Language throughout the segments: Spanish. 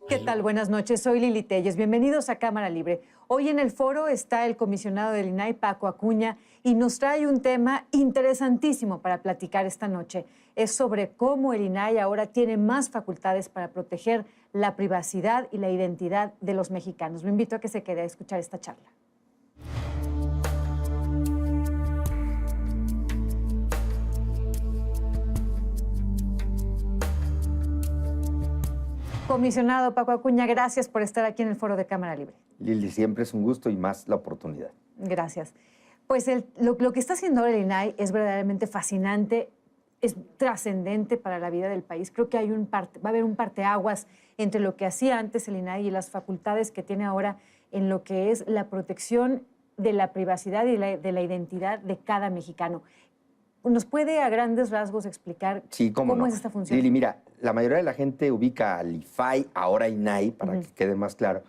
¿Qué tal? Buenas noches, soy Lili Telles. Bienvenidos a Cámara Libre. Hoy en el foro está el comisionado del INAI, Paco Acuña, y nos trae un tema interesantísimo para platicar esta noche. Es sobre cómo el INAI ahora tiene más facultades para proteger la privacidad y la identidad de los mexicanos. Lo invito a que se quede a escuchar esta charla. Comisionado Paco Acuña, gracias por estar aquí en el foro de Cámara Libre. Lili, siempre es un gusto y más la oportunidad. Gracias. Pues lo que está haciendo ahora el INAI es verdaderamente fascinante, es trascendente para la vida del país. Creo que va a haber un parteaguas entre lo que hacía antes el INAI y las facultades que tiene ahora en lo que es la protección de la privacidad y de la identidad de cada mexicano. ¿Nos puede a grandes rasgos explicar cómo es esta función? Lili, mira, la mayoría de la gente ubica al IFAI, ahora INAI, para que quede más claro,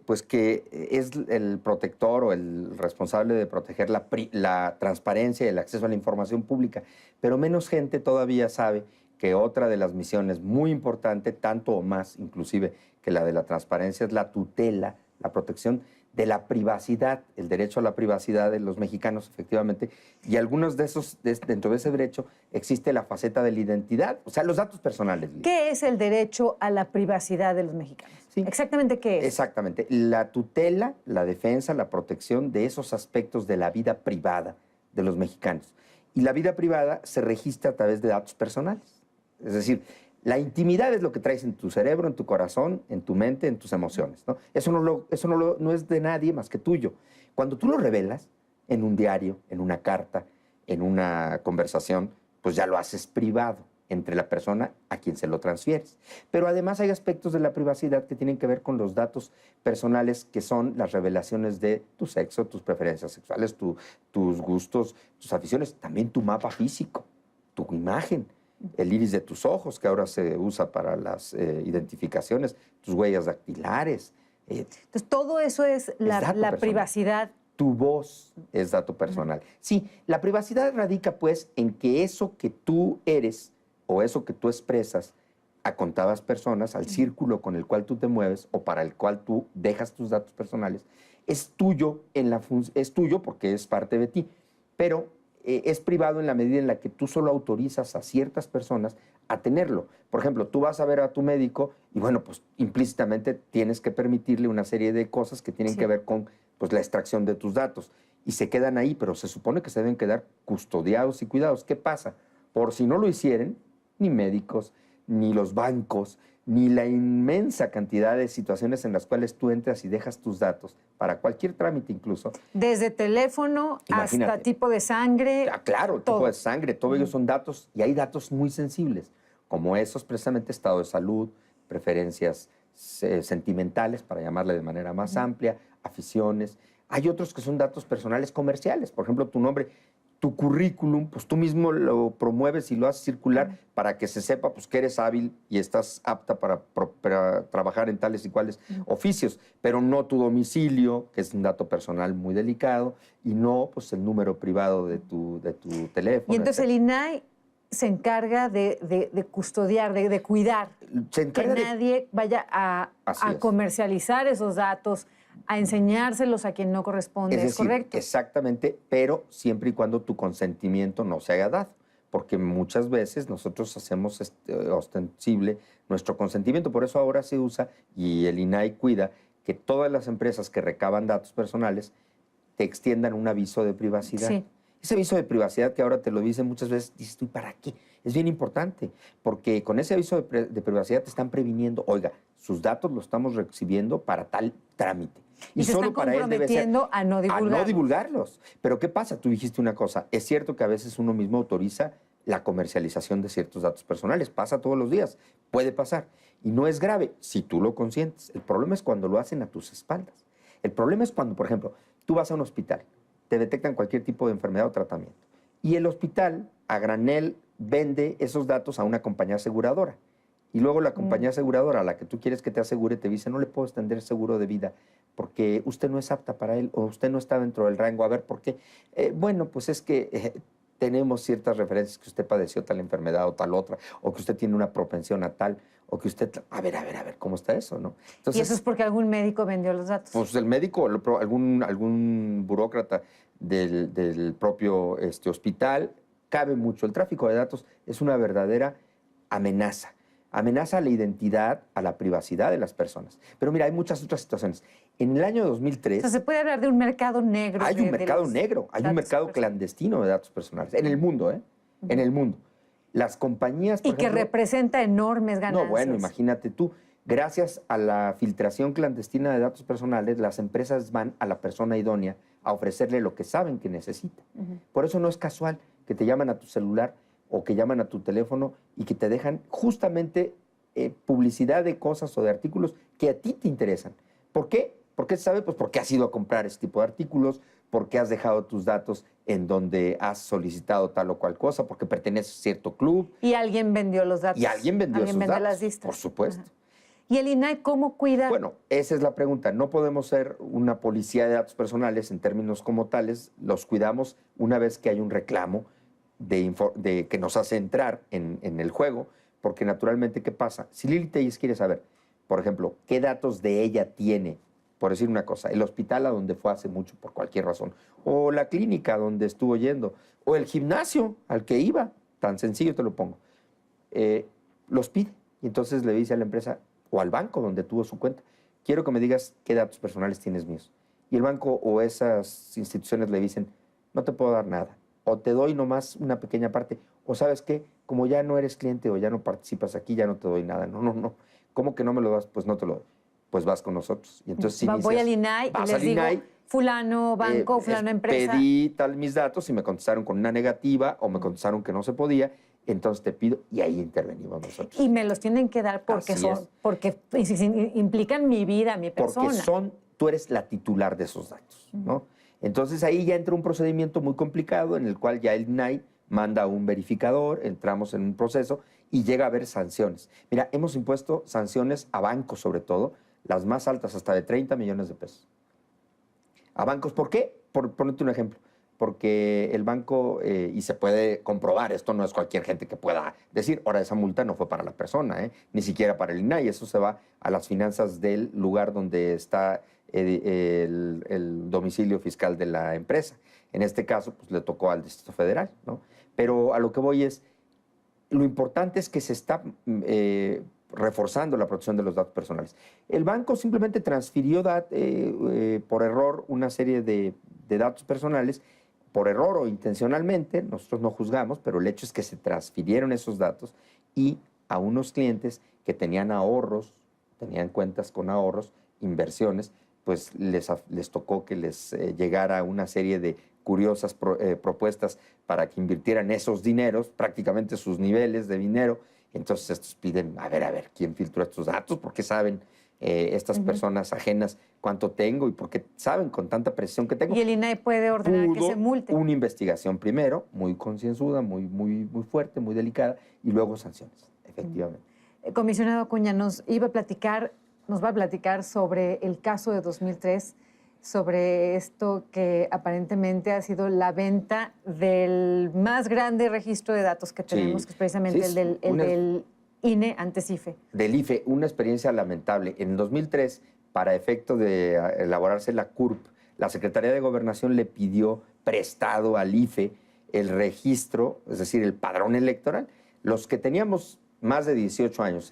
pues que es el protector o el responsable de proteger la transparencia y el acceso a la información pública. Pero menos gente todavía sabe que otra de las misiones muy importante, tanto o más inclusive que la de la transparencia, es la tutela, la protección de la privacidad, el derecho a la privacidad de los mexicanos, efectivamente, y algunos de esos, dentro de ese derecho, existe la faceta de la identidad, o sea, los datos personales. ¿Qué es el derecho a la privacidad de los mexicanos? Sí. ¿Exactamente qué es? Exactamente, la tutela, la defensa, la protección de esos aspectos de la vida privada de los mexicanos. Y la vida privada se registra a través de datos personales, es decir, la intimidad es lo que traes en tu cerebro, en tu corazón, en tu mente, en tus emociones, ¿no? Eso no es de nadie más que tuyo. Cuando tú lo revelas en un diario, en una carta, en una conversación, pues ya lo haces privado entre la persona a quien se lo transfieres. Pero además hay aspectos de la privacidad que tienen que ver con los datos personales, que son las revelaciones de tu sexo, tus preferencias sexuales, tus gustos, tus aficiones, también tu mapa físico, tu imagen, el iris de tus ojos, que ahora se usa para las identificaciones, tus huellas dactilares. Entonces, todo eso es la privacidad. Tu voz es dato personal. Sí, la privacidad radica, pues, en que eso que tú eres o eso que tú expresas a contadas personas, al círculo con el cual tú te mueves o para el cual tú dejas tus datos personales, es tuyo, es tuyo porque es parte de ti, pero es privado en la medida en la que tú solo autorizas a ciertas personas a tenerlo. Por ejemplo, tú vas a ver a tu médico y, bueno, pues implícitamente tienes que permitirle una serie de cosas que tienen que ver con pues, la extracción de tus datos. Y se quedan ahí, pero se supone que se deben quedar custodiados y cuidados. ¿Qué pasa? Por si no lo hicieren, ni médicos, ni los bancos, ni la inmensa cantidad de situaciones en las cuales tú entras y dejas tus datos, para cualquier trámite incluso. Desde teléfono hasta tipo de sangre. Ah, claro, tipo de sangre, todo ellos son datos, y hay datos muy sensibles, como esos precisamente estado de salud, preferencias sentimentales, para llamarle de manera más amplia, aficiones. Hay otros que son datos personales comerciales, por ejemplo, tu nombre. Tu currículum, pues tú mismo lo promueves y lo haces circular para que se sepa pues, que eres hábil y estás apta para trabajar en tales y cuales oficios, pero no tu domicilio, que es un dato personal muy delicado, y no pues, el número privado de tu teléfono. Y entonces el INAI se encarga de custodiar, de cuidar, que nadie vaya a comercializar esos datos, a enseñárselos a quien no corresponde, ¿es correcto? Exactamente, pero siempre y cuando tu consentimiento no se haya dado, porque muchas veces nosotros hacemos ostensible nuestro consentimiento, por eso ahora se usa, y el INAI cuida, que todas las empresas que recaban datos personales te extiendan un aviso de privacidad. Sí. Ese aviso de privacidad que ahora te lo dicen muchas veces, dices tú, ¿para qué? Es bien importante, porque con ese aviso de privacidad te están previniendo, oiga, sus datos los estamos recibiendo para tal trámite. Y se están comprometiendo a no divulgarlos. A no divulgarlos. Pero ¿qué pasa? Tú dijiste una cosa, es cierto que a veces uno mismo autoriza la comercialización de ciertos datos personales, pasa todos los días, puede pasar, y no es grave si tú lo consientes. El problema es cuando lo hacen a tus espaldas. El problema es cuando, por ejemplo, tú vas a un hospital, te detectan cualquier tipo de enfermedad o tratamiento, y el hospital, a granel, vende esos datos a una compañía aseguradora. Y luego la compañía aseguradora a la que tú quieres que te asegure te dice, no le puedo extender seguro de vida porque usted no es apta para él o usted no está dentro del rango. A ver, ¿por qué? Bueno, pues es que tenemos ciertas referencias que usted padeció tal enfermedad o tal otra, o que usted tiene una propensión a tal, o que usted... A ver, ¿cómo está eso, no? Entonces, ¿y eso es porque algún médico vendió los datos? Pues el médico, algún burócrata del propio hospital, cabe mucho. El tráfico de datos es una verdadera amenaza. Amenaza a la identidad, a la privacidad de las personas. Pero mira, hay muchas otras situaciones. En el año 2003... O sea, se puede hablar de un mercado negro. Hay un mercado negro, hay un mercado clandestino de datos personales. En el mundo, ¿eh? En el mundo. Las compañías, por ejemplo, que representa enormes ganancias. No, bueno, imagínate tú. Gracias a la filtración clandestina de datos personales, las empresas van a la persona idónea a ofrecerle lo que saben que necesita. Por eso no es casual que te llaman a tu celular o que llaman a tu teléfono y que te dejan justamente publicidad de cosas o de artículos que a ti te interesan. ¿Por qué? ¿Por qué se sabe? Pues porque has ido a comprar ese tipo de artículos, porque has dejado tus datos en donde has solicitado tal o cual cosa, porque perteneces a cierto club. Y alguien vendió los datos. Y alguien vendió sus datos, las listas. por supuesto. Ajá. ¿Y el INAI cómo cuida? Bueno, esa es la pregunta. No podemos ser una policía de datos personales en términos como tales. Los cuidamos una vez que hay un reclamo de que nos hace entrar en el juego, porque naturalmente, ¿qué pasa? Si Lili Telles quiere saber, por ejemplo, qué datos de ella tiene, por decir una cosa, el hospital a donde fue hace mucho por cualquier razón, o la clínica donde estuvo yendo, o el gimnasio al que iba, tan sencillo te lo pongo, los pide. Y entonces le dice a la empresa o al banco donde tuvo su cuenta, quiero que me digas qué datos personales tienes míos. Y el banco o esas instituciones le dicen, no te puedo dar nada, o te doy nomás una pequeña parte, o ¿sabes qué? Como ya no eres cliente o ya no participas aquí, ya no te doy nada. No. ¿Cómo que no me lo das? Pues no te lo doy. Pues vas con nosotros. Y entonces voy al INAI y les digo, fulano banco, fulano empresa. Pedí tal mis datos y me contestaron con una negativa o me contestaron que no se podía, entonces te pido y ahí intervenimos nosotros. Y me los tienen que dar porque porque implican mi vida, mi persona. Porque tú eres la titular de esos datos, ¿no? Entonces ahí ya entra un procedimiento muy complicado en el cual ya el INAI manda a un verificador, entramos en un proceso y llega a haber sanciones. Mira, hemos impuesto sanciones a bancos sobre todo, las más altas, hasta de 30 millones de pesos. A bancos, ¿por qué? Por ponerte un ejemplo. Porque el banco, y se puede comprobar, esto no es cualquier gente que pueda decir, ahora esa multa no fue para la persona, ni siquiera para el INAI, eso se va a las finanzas del lugar donde está el domicilio fiscal de la empresa. En este caso, pues le tocó al Distrito Federal, ¿no? Pero a lo que voy es, lo importante es que se está reforzando la protección de los datos personales. El banco simplemente transfirió por error una serie de datos personales, por error o intencionalmente, nosotros no juzgamos, pero el hecho es que se transfirieron esos datos y a unos clientes que tenían ahorros, tenían cuentas con ahorros, inversiones, pues les tocó que les llegara una serie de curiosas propuestas para que invirtieran esos dineros, prácticamente sus niveles de dinero. Entonces estos piden, a ver, ¿quién filtró estos datos? Porque saben estas personas ajenas cuánto tengo y porque saben con tanta precisión que tengo. Y el INAI puede ordenar que se multe. Una investigación primero, muy concienzuda, muy fuerte, muy delicada, y luego sanciones, efectivamente. Comisionado Acuña, nos va a platicar sobre el caso de 2003, sobre esto que aparentemente ha sido la venta del más grande registro de datos que tenemos, que es precisamente el del INE, antes IFE. Del IFE, una experiencia lamentable. En 2003, para efecto de elaborarse la CURP, la Secretaría de Gobernación le pidió prestado al IFE el registro, es decir, el padrón electoral. Los que teníamos más de 18 años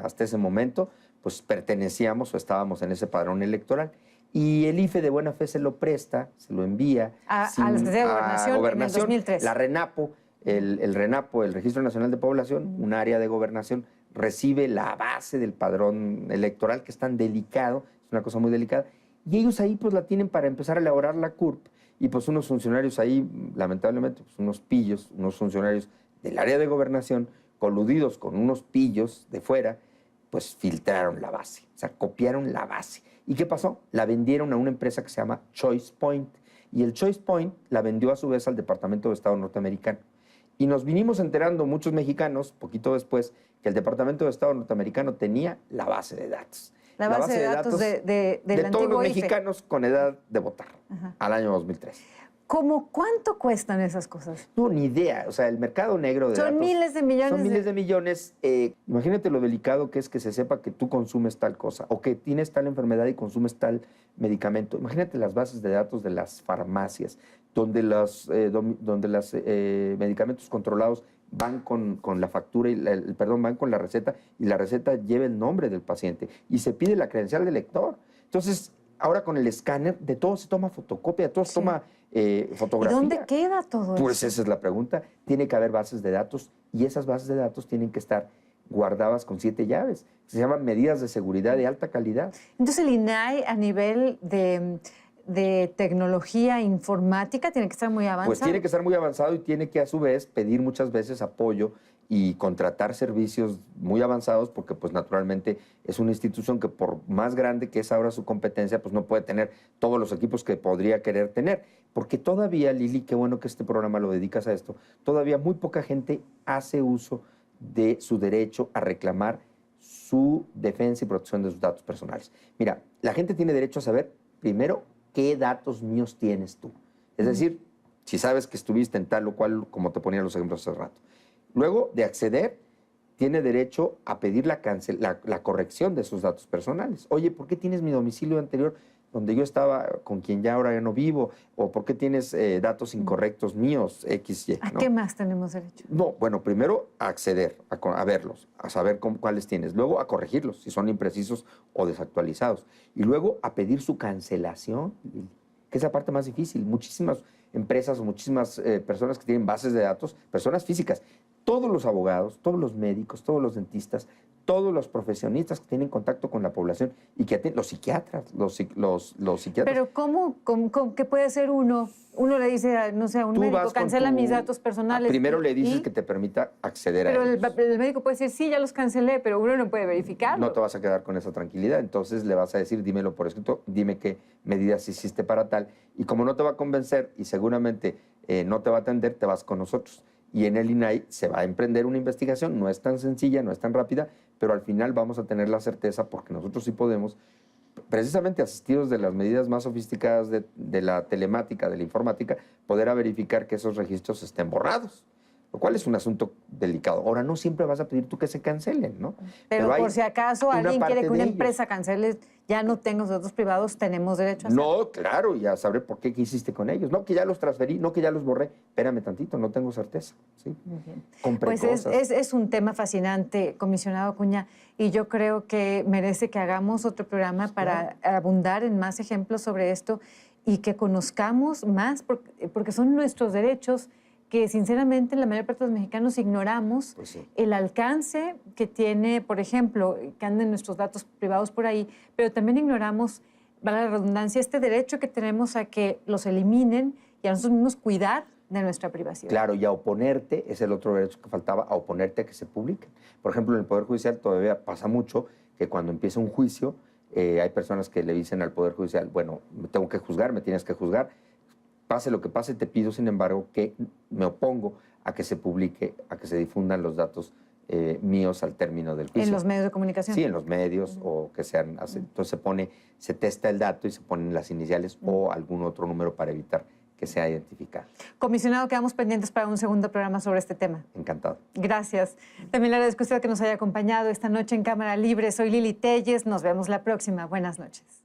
hasta ese momento, pues pertenecíamos o estábamos en ese padrón electoral. Y el IFE de buena fe se lo presta, se lo envía a la Secretaría de Gobernación en el 2003. La RENAPO, el RENAPO, el Registro Nacional de Población, un área de gobernación, recibe la base del padrón electoral, que es tan delicado, es una cosa muy delicada, y ellos ahí pues la tienen para empezar a elaborar la CURP, y pues unos funcionarios ahí, lamentablemente, pues unos pillos, unos funcionarios del área de gobernación, coludidos con unos pillos de fuera, pues filtraron la base, o sea, copiaron la base. ¿Y qué pasó? La vendieron a una empresa que se llama Choice Point, y el Choice Point la vendió a su vez al Departamento de Estado norteamericano. Y nos vinimos enterando muchos mexicanos, poquito después, que el Departamento de Estado norteamericano tenía la base de datos. La base de datos del de todos antiguo los IFE. mexicanos con edad de votar al año 2003. ¿Cómo cuánto cuestan esas cosas? No, ni idea. O sea, el mercado negro de Son datos... miles de millones. Son miles de millones. Imagínate lo delicado que es que se sepa que tú consumes tal cosa o que tienes tal enfermedad y consumes tal medicamento. Imagínate las bases de datos de las farmacias, donde los medicamentos controlados van con la factura, van con la receta, y la receta lleva el nombre del paciente y se pide la credencial del lector. Entonces, ahora con el escáner, de todo se toma fotocopia, de todo se toma fotografía. ¿Y dónde queda todo eso? Pues esa es la pregunta. Tiene que haber bases de datos y esas bases de datos tienen que estar guardadas con 7 llaves. Se llaman medidas de seguridad de alta calidad. Entonces el INAI a nivel de tecnología informática tiene que estar muy avanzado. Pues tiene que estar muy avanzado y tiene que a su vez pedir muchas veces apoyo y contratar servicios muy avanzados porque pues naturalmente es una institución que por más grande que es ahora su competencia pues no puede tener todos los equipos que podría querer tener. Porque todavía, Lili, qué bueno que este programa lo dedicas a esto, todavía muy poca gente hace uso de su derecho a reclamar su defensa y protección de sus datos personales. Mira, la gente tiene derecho a saber primero qué datos míos tienes tú. Es decir, si sabes que estuviste en tal o cual, como te ponía los ejemplos hace rato. Luego de acceder, tiene derecho a pedir la corrección de sus datos personales. Oye, ¿por qué tienes mi domicilio anterior donde yo estaba con quien ya ahora ya no vivo? ¿O por qué tienes datos incorrectos míos, X, Y? ¿A ¿no? qué más tenemos derecho? No, bueno, primero a acceder, a verlos, a saber cuáles tienes. Luego a corregirlos, si son imprecisos o desactualizados. Y luego a pedir su cancelación, que es la parte más difícil. Muchísimas empresas o muchísimas personas que tienen bases de datos, personas físicas, todos los abogados, todos los médicos, todos los dentistas, todos los profesionistas que tienen contacto con la población y que los psiquiatras, los psiquiatras. Pero ¿cómo qué puede ser uno? Uno le dice, no sé, a un médico, cancela mis datos personales. Primero le dices que te permita acceder a ellos. Pero el médico puede decir, sí, ya los cancelé, pero uno no puede verificarlo. No te vas a quedar con esa tranquilidad. Entonces le vas a decir, dímelo por escrito, dime qué medidas hiciste para tal. Y como no te va a convencer y seguramente no te va a atender, te vas con nosotros. Y en el INAI se va a emprender una investigación, no es tan sencilla, no es tan rápida, pero al final vamos a tener la certeza, porque nosotros sí podemos, precisamente asistidos de las medidas más sofisticadas de la telemática, de la informática, poder verificar que esos registros estén borrados, lo cual es un asunto delicado. Ahora, no siempre vas a pedir tú que se cancelen, ¿no? Pero por si acaso alguien quiere que una ellos. empresa cancele, ya no tenga los datos privados, tenemos derecho a hacerlo. No, claro, ya sabré por qué hiciste con ellos. No que ya los transferí, no que ya los borré. Espérame tantito, no tengo certeza. ¿Sí? Muy bien. Compré Pues cosas. es un tema fascinante, comisionado Acuña, y yo creo que merece que hagamos otro programa para abundar en más ejemplos sobre esto y que conozcamos más, porque son nuestros derechos que sinceramente la mayor parte de los mexicanos ignoramos el alcance que tiene, por ejemplo, que anden nuestros datos privados por ahí, pero también ignoramos, vale la redundancia, este derecho que tenemos a que los eliminen y a nosotros mismos cuidar de nuestra privacidad. Claro, y a oponerte, es el otro derecho que faltaba, a oponerte a que se publiquen. Por ejemplo, en el Poder Judicial todavía pasa mucho que cuando empieza un juicio, hay personas que le dicen al Poder Judicial, bueno, me tengo que juzgar, me tienes que juzgar, pase lo que pase, te pido, sin embargo, que me opongo a que se publique, a que se difundan los datos míos al término del juicio. ¿En los medios de comunicación? Sí, en los medios o que sean... Entonces se testa el dato y se ponen las iniciales o algún otro número para evitar que sea identificado. Comisionado, quedamos pendientes para un segundo programa sobre este tema. Encantado. Gracias. También le agradezco a usted que nos haya acompañado esta noche en Cámara Libre. Soy Lili Telles. Nos vemos la próxima. Buenas noches.